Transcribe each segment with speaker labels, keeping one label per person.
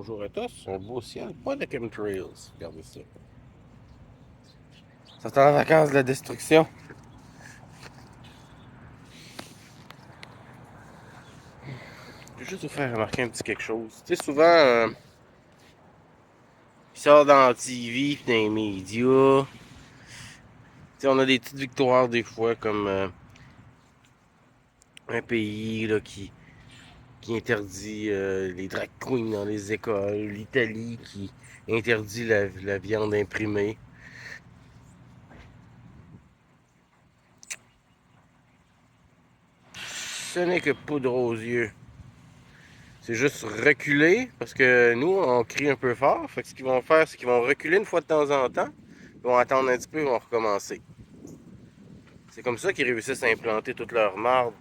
Speaker 1: Bonjour à tous, un beau ciel, pas de chemtrails. Regardez ça. Ça sent en vacances de la destruction. Je vais juste vous faire remarquer un petit quelque chose. Tu sais, souvent, il sort dans la TV et dans les médias. Tu sais, on a des petites victoires des fois, comme un pays là, qui interdit les drag queens dans les écoles, l'Italie qui interdit la viande imprimée. Ce n'est que poudre aux yeux. C'est juste reculer, parce que nous, on crie un peu fort. Fait que ce qu'ils vont faire, c'est qu'ils vont reculer une fois de temps en temps. Ils vont attendre un petit peu, ils vont recommencer. C'est comme ça qu'ils réussissent à implanter toute leur marde.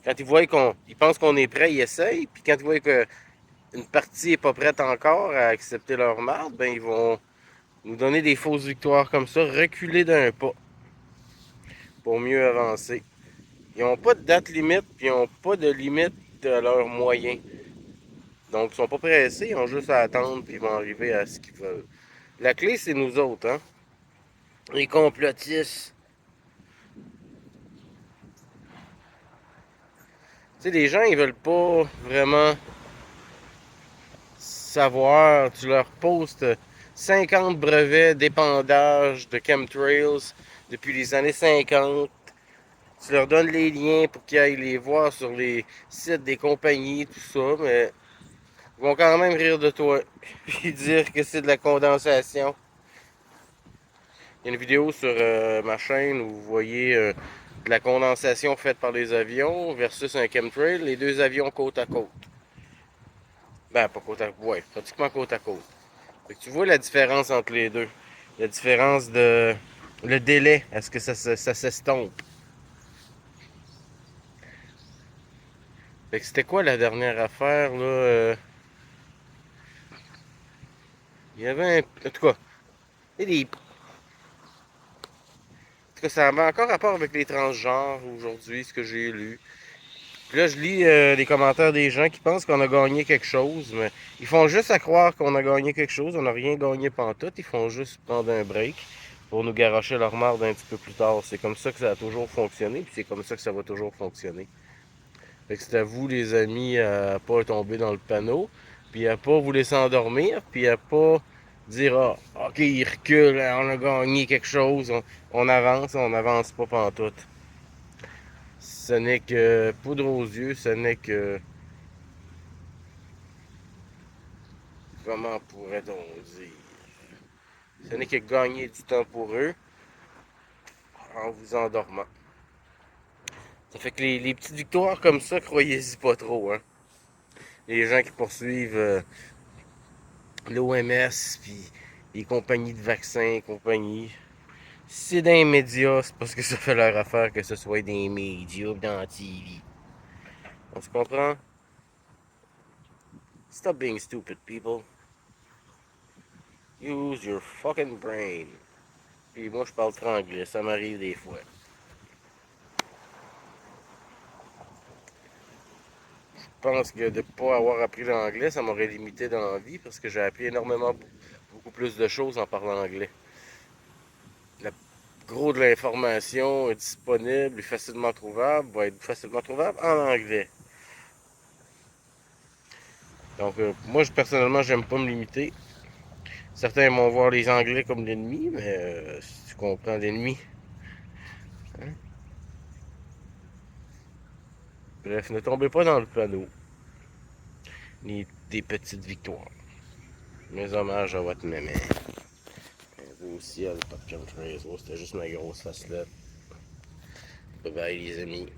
Speaker 1: Quand ils voient ils pensent qu'on est prêt, ils essayent. Puis quand ils voient qu'une partie est pas prête encore à accepter leur marde, ben ils vont nous donner des fausses victoires comme ça, reculer d'un pas pour mieux avancer. Ils n'ont pas de date limite, puis ils n'ont pas de limite de leurs moyens. Donc, ils sont pas pressés, ils ont juste à attendre, puis ils vont arriver à ce qu'ils veulent. La clé, c'est nous autres, hein? Les complotistes. Tu sais, les gens, ils veulent pas vraiment savoir. Tu leur postes 50 brevets d'épandage de chemtrails depuis les années 50. Tu leur donnes les liens pour qu'ils aillent les voir sur les sites des compagnies, tout ça, mais ils vont quand même rire de toi. Puis dire que c'est de la condensation. Il y a une vidéo sur ma chaîne où vous voyez de la condensation faite par les avions versus un chemtrail, les deux avions côte à côte. Ben, pas côte à côte, ouais, pratiquement côte à côte. Fait que tu vois la différence entre les deux. La différence de le délai, est-ce que ça s'estompe? Fait que c'était quoi la dernière affaire, là? Il y avait un. En tout cas, il y a des. En tout cas, ça avait encore rapport avec les transgenres aujourd'hui, ce que j'ai lu. Puis là, je lis les commentaires des gens qui pensent qu'on a gagné quelque chose, mais ils font juste à croire qu'on a gagné quelque chose. On n'a rien gagné pantoute. Ils font juste prendre un break pour nous garocher leur marde un petit peu plus tard. C'est comme ça que ça a toujours fonctionné, puis c'est comme ça que ça va toujours fonctionner. Fait que c'est à vous, les amis, à pas tomber dans le panneau, puis à pas vous laisser endormir, puis à pas dire ah, ok, il recule, on a gagné quelque chose, on n'avance pas pantoute. Ce n'est que poudre aux yeux, ce n'est que. Comment pourrait-on dire? Ce n'est que gagner du temps pour eux en vous endormant. Ça fait que les petites victoires comme ça, croyez-y pas trop, hein. Les gens qui poursuivent l'OMS, puis les compagnies de vaccins et compagnie. Si c'est dans les médias, c'est parce que ça fait leur affaire que ce soit dans les médias ou dans la TV. On se comprend? Stop being stupid, people. Use your fucking brain. Puis moi, je parle franglais, ça m'arrive des fois. Je pense que de ne pas avoir appris l'anglais, ça m'aurait limité dans la vie parce que j'ai appris énormément, beaucoup plus de choses en parlant anglais. Le gros de l'information est disponible et facilement trouvable, va être facilement trouvable en anglais. Donc, moi, personnellement, j'aime pas me limiter. Certains vont voir les Anglais comme l'ennemi, mais si tu comprends l'ennemi. Hein? Bref, ne tombez pas dans le panneau, ni des petites victoires. Mes hommages à votre mémé. Vous aussi, à le Top Jump Trails. C'était juste ma grosse facelette. Bye bye, les amis.